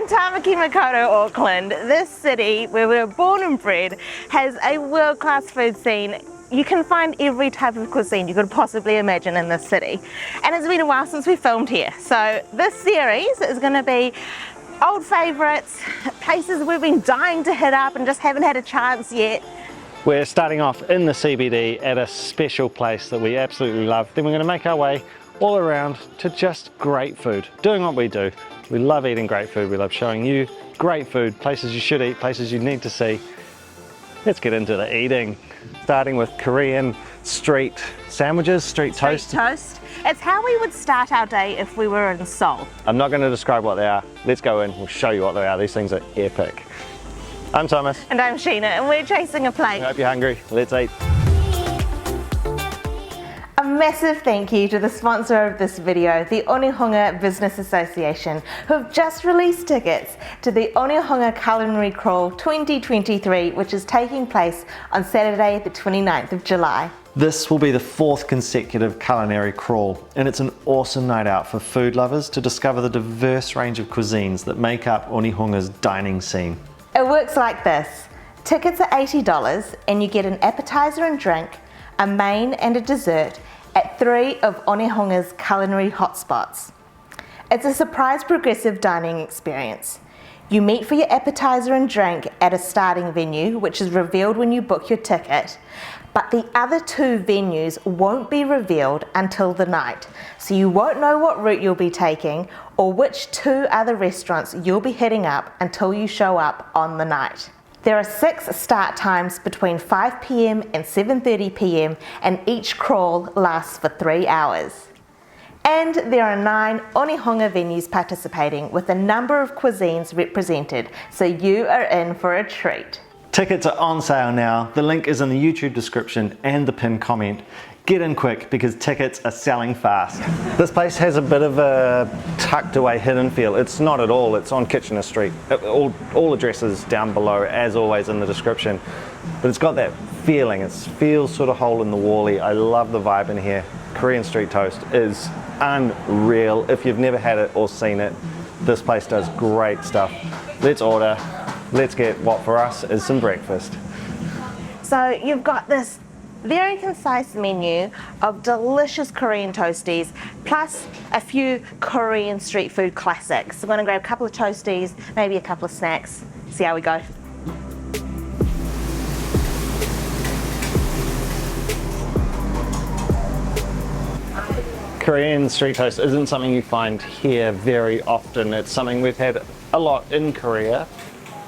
in Tāmaki Makaurau Auckland. This city, where we were born and bred, has a world-class food scene. You can find every type of cuisine you could possibly imagine in this city. And it's been a while since we filmed here. So this series is going to be old favourites, places we've been dying to hit up and just haven't had a chance yet. We're starting off in the CBD at a special place that we absolutely love. Then we're going to make our way all around to just great food, doing what we do. We love eating great food. We love showing you great food, places you should eat, places you need to see. Let's get into the eating. Starting with Korean street sandwiches, street toast. It's how we would start our day if we were in Seoul. I'm not going to describe what they are. Let's go in, we'll show you what they are. These things are epic. I'm Thomas. And I'm Sheena, and we're chasing a plate. I hope you're hungry. Let's eat. A massive thank you to the sponsor of this video, the Onehunga Business Association, who have just released tickets to the Onehunga Culinary Crawl 2023, which is taking place on Saturday the 29th of July. This will be the 4th consecutive culinary crawl, and it's an awesome night out for food lovers to discover the diverse range of cuisines that make up Onehunga's dining scene. It works like this. Tickets are $80 and you get an appetizer and drink, a main and a dessert at 3 of Onehunga's culinary hotspots. It's a surprise progressive dining experience. You meet for your appetizer and drink at a starting venue, which is revealed when you book your ticket, but the other 2 venues won't be revealed until the night, so you won't know what route you'll be taking or which 2 other restaurants you'll be hitting up until you show up on the night. There are 6 start times between 5 p.m. and 7:30 p.m. and each crawl lasts for 3 hours. And there are 9 Onehunga venues participating with a number of cuisines represented, so you are in for a treat. Tickets are on sale now. The link is in the YouTube description and the pinned comment. Get in quick because tickets are selling fast. This place has a bit of a tucked away hidden feel. It's not at all, it's on Kitchener Street. All addresses down below, as always in the description. But it's got that feeling, it feels sort of hole in the wally. I love the vibe in here. Korean street toast is unreal. If you've never had it or seen it, this place does great stuff. Let's order, let's get what for us is some breakfast. So you've got this very concise menu of delicious Korean toasties, plus a few Korean street food classics. I'm going to grab a couple of toasties, maybe a couple of snacks, see how we go. Korean street toast isn't something you find here very often. It's something we've had a lot in Korea.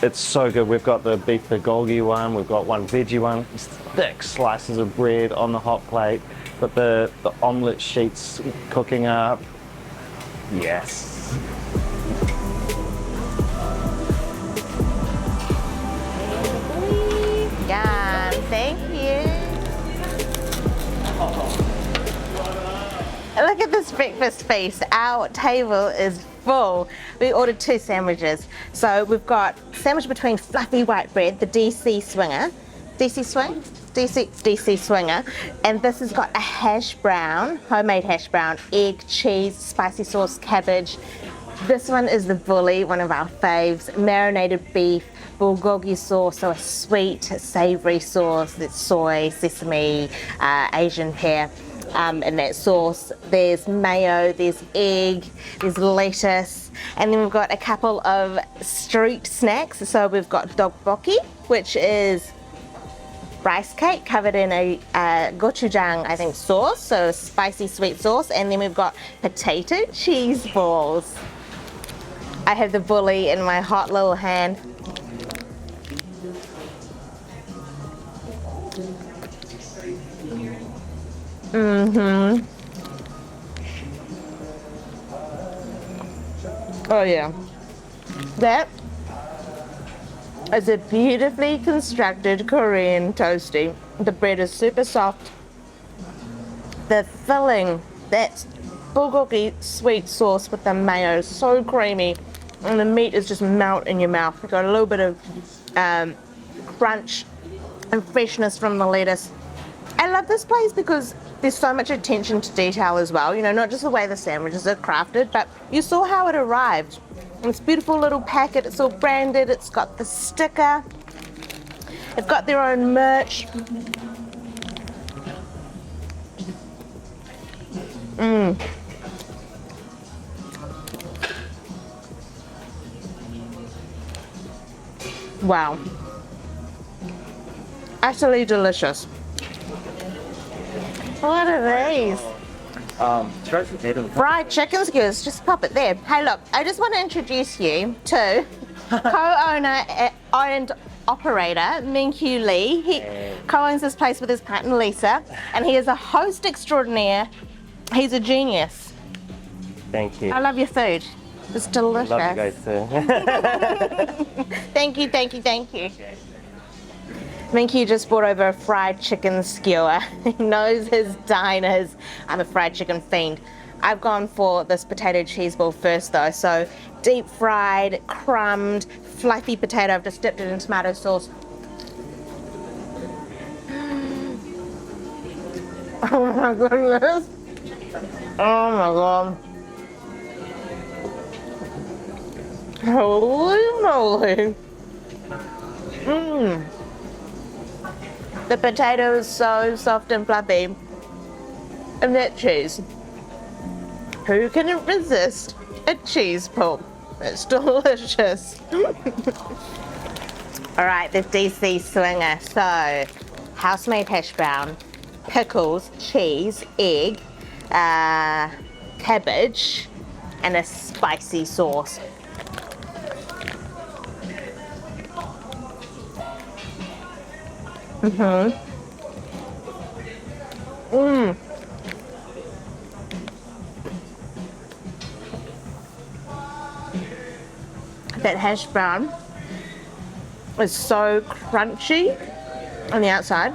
It's so good. We've got the beef bulgogi one, we've got one veggie one. It's thick slices of bread on the hot plate. Got the omelette sheets cooking up. Yes. Yeah, thank you. Look at this breakfast feast. Our table is full. We ordered 2 sandwiches. So we've got sandwich between fluffy white bread, the DC swinger. DC swinger. And this has got a hash brown, homemade hash brown, egg, cheese, spicy sauce, cabbage. This one is the bully, one of our faves, marinated beef, bulgogi sauce, so a sweet, savory sauce that's soy, sesame, Asian pear. In that sauce, there's mayo, there's egg, there's lettuce, and then we've got a couple of street snacks. So we've got tteokbokki, which is rice cake covered in a gochujang, I think, sauce, so spicy sweet sauce, and then we've got potato cheese balls. I have the bully in my hot little hand. Oh yeah, that is a beautifully constructed Korean toasty. The bread is super soft. The filling, that bulgogi sweet sauce with the mayo is so creamy, and the meat is just melt in your mouth. You've got a little bit of crunch and freshness from the lettuce. I love this place because there's so much attention to detail as well, you know, not just the way the sandwiches are crafted, but you saw how it arrived. This beautiful little packet, it's all branded, it's got the sticker, they've got their own merch. Wow. Utterly delicious. What are these? Fried chicken skewers, just pop it there. Hey look, I just want to introduce you to co-owner and operator Minkyu Lee. He co-owns this place with his partner Lisa, and he is a host extraordinaire. He's a genius. Thank you. I love your food. It's delicious. Love you guys too. Thank you, thank you, thank you. Minkyu just brought over a fried chicken skewer. He knows his diners. I'm a fried chicken fiend. I've gone for this potato cheese ball first though. So deep fried, crumbed, fluffy potato. I've just dipped it in tomato sauce. Oh my goodness. Oh my god. Holy moly. The potato is so soft and fluffy. And that cheese. Who can resist a cheese pull? It's delicious. Alright, the DC swinger. So, house-made hash brown, pickles, cheese, egg, cabbage, and a spicy sauce. That hash brown is so crunchy on the outside,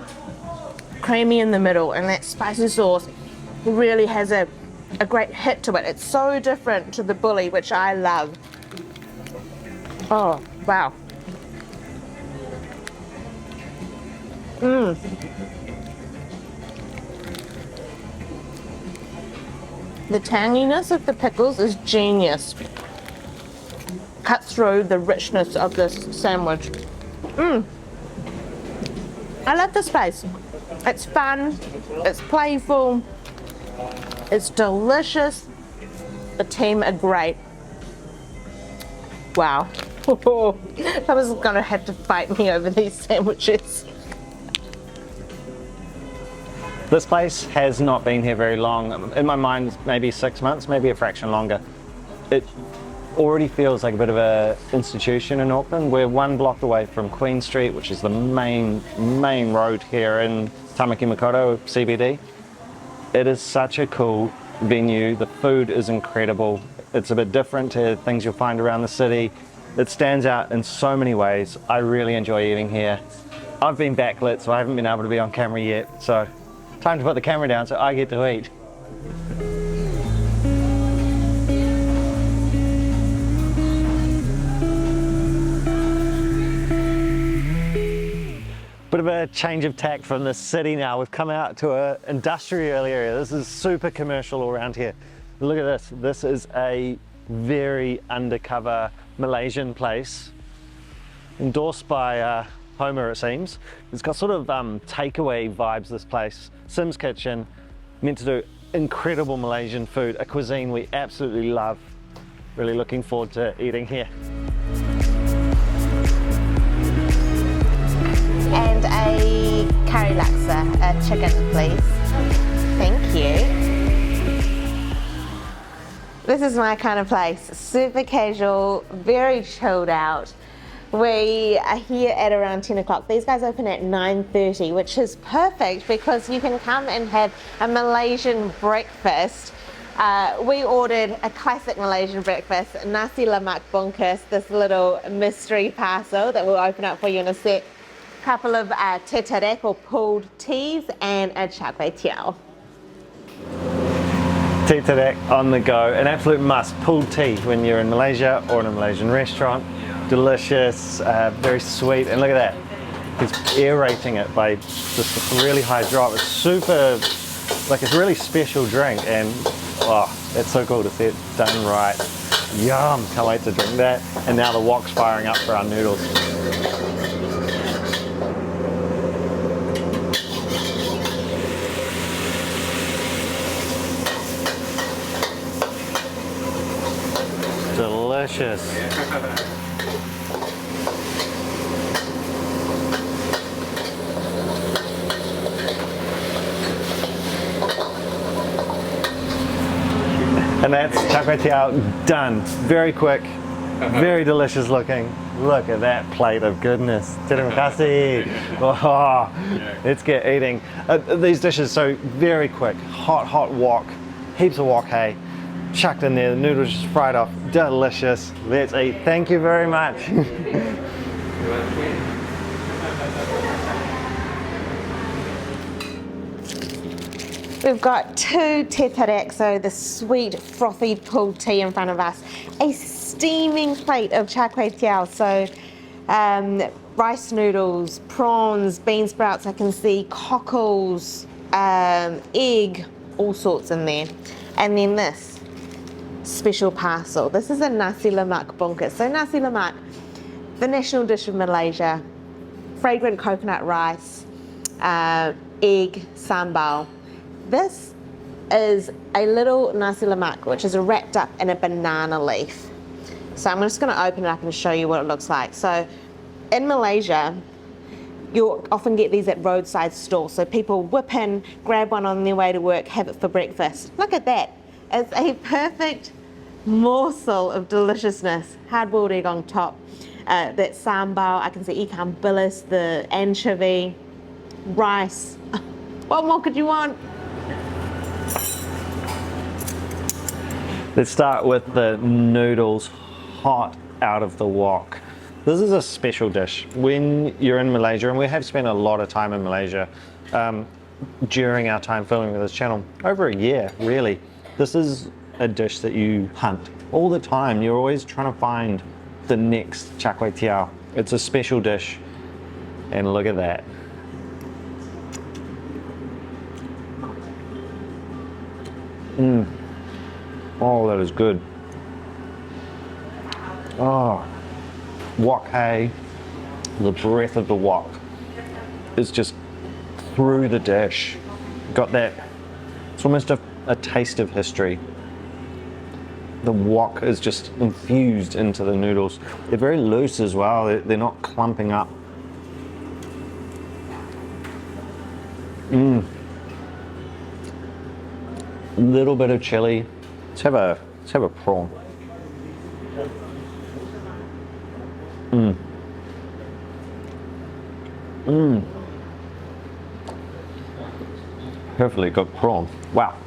creamy in the middle, and that spicy sauce really has a great hit to it. It's so different to the bully, which I love. Oh, wow. The tanginess of the pickles is genius. Cuts through the richness of this sandwich. I love this place. It's fun, it's playful, it's delicious. The team are great. Wow. Someone's gonna have to fight me over these sandwiches. This place has not been here very long. In my mind, maybe 6 months, maybe a fraction longer. It already feels like a bit of an institution in Auckland. We're 1 block away from Queen Street, which is the main road here in Tāmaki Makaurau CBD. It is such a cool venue. The food is incredible. It's a bit different to things you'll find around the city. It stands out in so many ways. I really enjoy eating here. I've been backlit, so I haven't been able to be on camera yet. So time to put the camera down so I get to eat. Bit of a change of tack from the city now. We've come out to an industrial area. This is super commercial all around here. Look at this. This is a very undercover Malaysian place, endorsed by Homer, it seems. It's got sort of takeaway vibes, this place. Sim's Kitchen, meant to do incredible Malaysian food, a cuisine we absolutely love. Really looking forward to eating here. And a curry laksa, a chicken please. Thank you. This is my kind of place. Super casual, very chilled out. We are here at around 10 o'clock. These guys open at 9:30, which is perfect because you can come and have a Malaysian breakfast. We ordered a classic Malaysian breakfast, Nasi lemak bungkus, this little mystery parcel that we'll open up for you in a sec. Couple of tarik or pulled teas and a char teow. Tarik on the go, an absolute must. Pulled tea when you're in Malaysia or in a Malaysian restaurant. Delicious, very sweet, and look at that. He's aerating it by just a really high drop. It's super like it's a really special drink, and oh, it's so cool to see it done right. Yum, can't wait to drink that. And now the wok's firing up for our noodles. Delicious. And that's char kway teow done. Very quick, very delicious looking. Look at that plate of goodness. Terima kasih. Oh, let's get eating. These dishes, so very quick. Hot wok, heaps of wok hay, chucked in there, the noodles just fried off. Delicious. Let's eat. Thank you very much. We've got 2 te tarik, so the sweet frothy pulled tea in front of us. A steaming plate of char kway teow, so rice noodles, prawns, bean sprouts, I can see cockles, egg, all sorts in there. And then this special parcel. This is a Nasi lemak bungkus. So Nasi lemak, the national dish of Malaysia, fragrant coconut rice, egg, sambal. This is a little nasi lemak, which is wrapped up in a banana leaf. So I'm just going to open it up and show you what it looks like. So in Malaysia, you'll often get these at roadside stalls. So people whip in, grab one on their way to work, have it for breakfast. Look at that. It's a perfect morsel of deliciousness. Hard-boiled egg on top. That sambal, I can see ikan bilis, the anchovy, rice. What more could you want? Let's start with the noodles hot out of the wok. This is a special dish. When you're in Malaysia, and we have spent a lot of time in Malaysia during our time filming with this channel, over a year really, this is a dish that you hunt all the time. You're always trying to find the next char kway teow. It's a special dish, and look at that. Oh, that is good. Oh, wok hay, the breath of the wok is just through the dish. Got that, it's almost a taste of history. The wok is just infused into the noodles. They're very loose as well, they're not clumping up. Little bit of chilli. Let's have a prawn. Perfectly cooked prawn. Wow.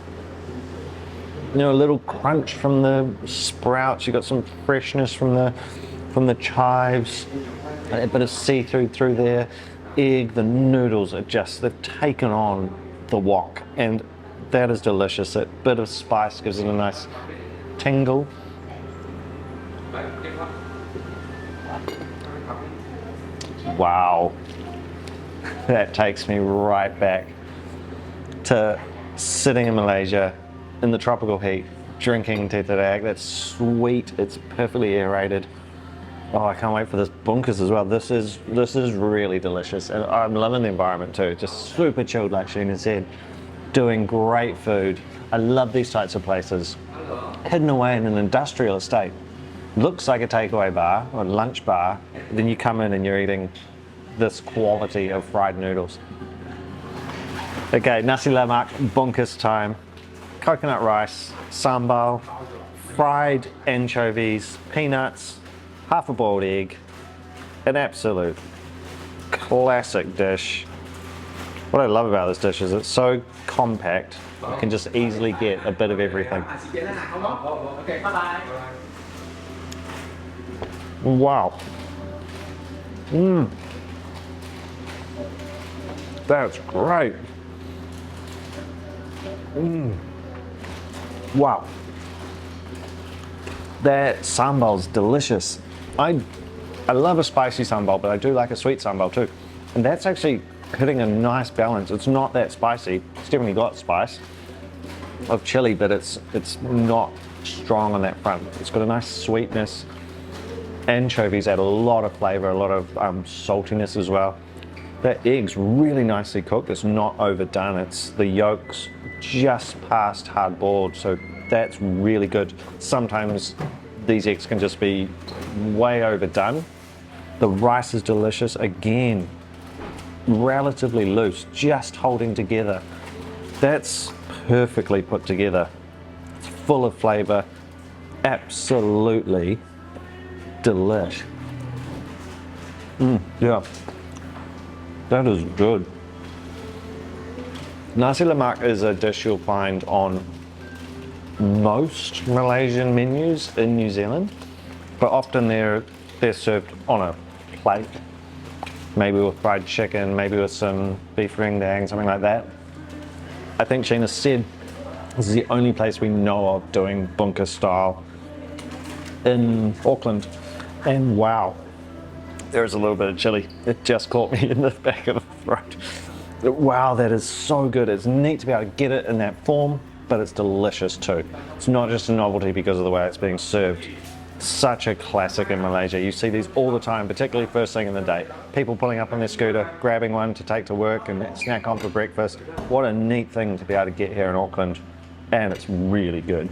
You know, a little crunch from the sprouts. You got some freshness from the chives. A bit of see-through through there. Egg. The noodles are just, they've taken on the wok, and that is delicious. That bit of spice gives it a nice tingle. Wow. That takes me right back to sitting in Malaysia in the tropical heat, drinking te tarik. That's sweet, it's perfectly aerated. Oh, I can't wait for this bungkus as well. This is really delicious, and I'm loving the environment too. Just super chilled, like Sheena said. Doing great food. I love these types of places. Hidden away in an industrial estate. Looks like a takeaway bar or lunch bar. Then you come in and you're eating this quality of fried noodles. Okay, nasi lemak, bungkus time. Coconut rice, sambal, fried anchovies, peanuts, half a boiled egg. An absolute classic dish. What I love about this dish is it's so compact, you can just easily get a bit of everything. Wow. That's great. Wow. That sambal's delicious. I love a spicy sambal, but I do like a sweet sambal too. And that's actually hitting a nice balance. It's not that spicy. It's definitely got spice of chili, but it's not strong on that front. It's got a nice sweetness. Anchovies add a lot of flavor, a lot of saltiness as well. That egg's really nicely cooked. It's not overdone. It's the yolk's just past hard boiled, so that's really good. Sometimes these eggs can just be way overdone. The rice is delicious. Again, relatively loose, just holding together. That's perfectly put together. It's full of flavor. Absolutely delish. Yeah, that is good. Nasi lemak is a dish you'll find on most Malaysian menus in New Zealand, but often they're served on a plate, maybe with fried chicken, maybe with some beef rendang, something like that. I think Sheena said this is the only place we know of doing bungkus style in Auckland. And wow, there's a little bit of chili. It just caught me in the back of the throat. Wow, that is so good. It's neat to be able to get it in that form, but it's delicious too. It's not just a novelty because of the way it's being served. Such a classic in Malaysia. You see these all the time, particularly first thing in the day. People pulling up on their scooter, grabbing one to take to work and snack on for breakfast. What a neat thing to be able to get here in Auckland, and it's really good.